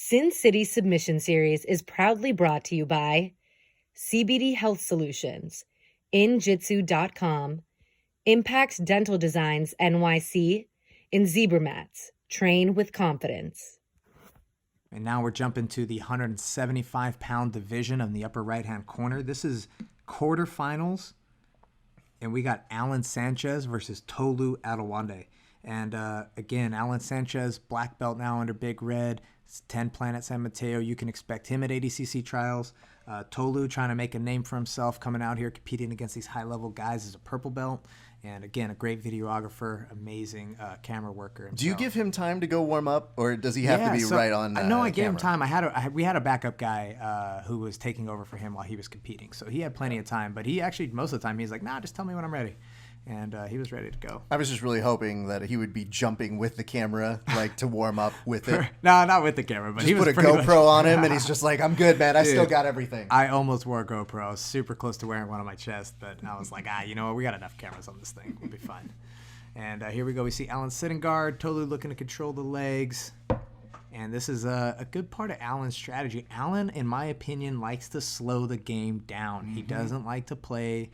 Sin City Submission Series is proudly brought to you by CBD Health Solutions, injitsu.com, Impact Dental Designs NYC, and Zebra Mats. Train with confidence. And now we're jumping to the 175-pound division on the upper right-hand corner. This is quarterfinals, and we got Alan Sanchez versus Tolu Aderinwale. And again, Alan Sanchez, black belt now under Big Red, 10 Planet San Mateo. You can expect him at ADCC trials. Tolu trying to make a name for himself, coming out here competing against these high-level guys as a purple belt. And again, a great videographer, amazing camera worker himself. Do you give him time to go warm up, or does he have to be right on No, I gave camera? him time. We had a backup guy who was taking over for him while he was competing. So he had plenty of time. But he actually, most of the time, he's like, nah, just tell me when I'm ready. And he was ready to go. I was just really hoping that he would be jumping with the camera, like to warm up with it. No, not with the camera, but Just he was put a pretty GoPro on him, and he's just like, "I'm good, man. I still got everything." I almost wore a GoPro. I was super close to wearing one on my chest, but I was like, you know what? We got enough cameras on this thing. We'll be fine. And here we go. We see Alan sitting guard, Tolu looking to control the legs. And this is a good part of Alan's strategy. Alan, in my opinion, likes to slow the game down. Mm-hmm. He doesn't like to play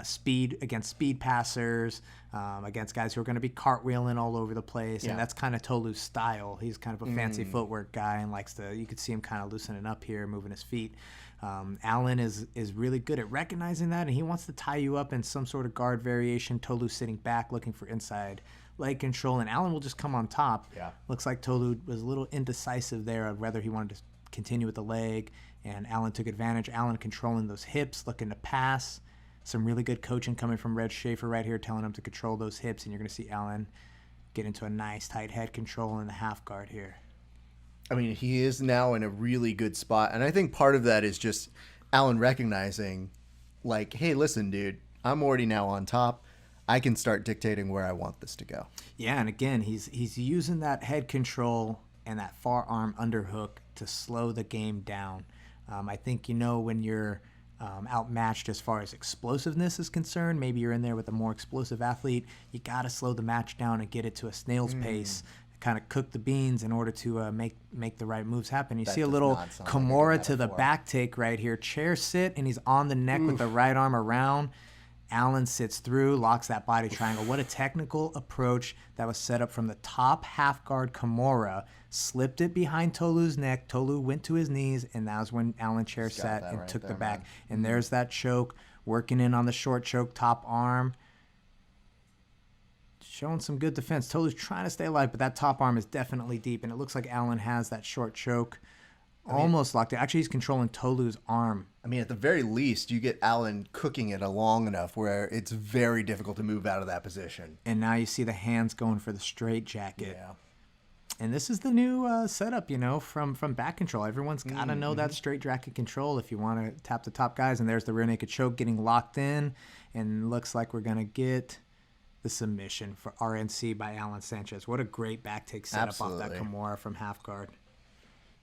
speed against speed passers, against guys who are going to be cartwheeling all over the place. Yeah. And that's kind of Tolu's style. He's kind of a fancy footwork guy and likes to, you could see him kind of loosening up here, moving his feet. Alan is really good at recognizing that, and he wants to tie you up in some sort of guard variation. Tolu sitting back, looking for inside leg control, and Alan will just come on top. Yeah. Looks like Tolu was a little indecisive there of whether he wanted to continue with the leg, and Alan took advantage. Alan controlling those hips, looking to pass. Some really good coaching coming from Red Schaefer right here, telling him to control those hips, and you're going to see Alan get into a nice tight head control in the half guard here. I mean, he is now in a really good spot, and I think part of that is just Alan recognizing, like, hey, listen, dude, I'm already now on top. I can start dictating where I want this to go. Yeah, and again, he's using that head control and that far arm underhook to slow the game down. I think, when you're outmatched as far as explosiveness is concerned, maybe you're in there with a more explosive athlete, you got to slow the match down and get it to a snail's pace, kind of cook the beans in order to make the right moves happen. You see a little Kimura to the back take right here, chair sit, and he's on the neck with the right arm around. Alan sits through, locks that body triangle. What a technical approach that was set up from the top half guard Kimura, slipped it behind Tolu's neck. Tolu went to his knees, and that was when Alan chair sat and right took the back. Man. And there's that choke, working in on the short choke, top arm. Showing some good defense. Tolu's trying to stay alive, but that top arm is definitely deep, and it looks like Alan has that short choke almost locked in. Actually, he's controlling Tolu's arm. I mean, at the very least, you get Alan cooking it long enough where it's very difficult to move out of that position. And now you see the hands going for the straight jacket. Yeah. And this is the new setup, from back control. Everyone's got to know that straight jacket control if you want to tap the top guys. And there's the rear naked choke getting locked in. And looks like we're going to get the submission for RNC by Alan Sanchez. What a great back take setup off that Kimura from half guard.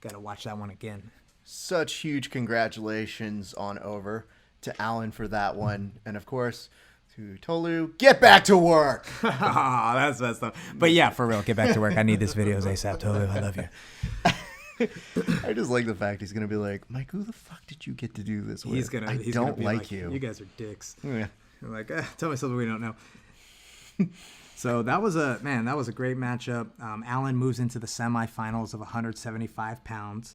Got to watch that one again. Such huge congratulations on over to Alan for that one. And, of course, to Tolu, get back to work. That's messed up. But, yeah, for real, get back to work. I need this videos ASAP, Tolu. I love you. I just like the fact he's going to be like, Mike, who the fuck did you get to do this with? I don't like you. You guys are dicks. Yeah. You're like, tell me something we don't know. So that was a great matchup. Alan moves into the semifinals of 175 pounds.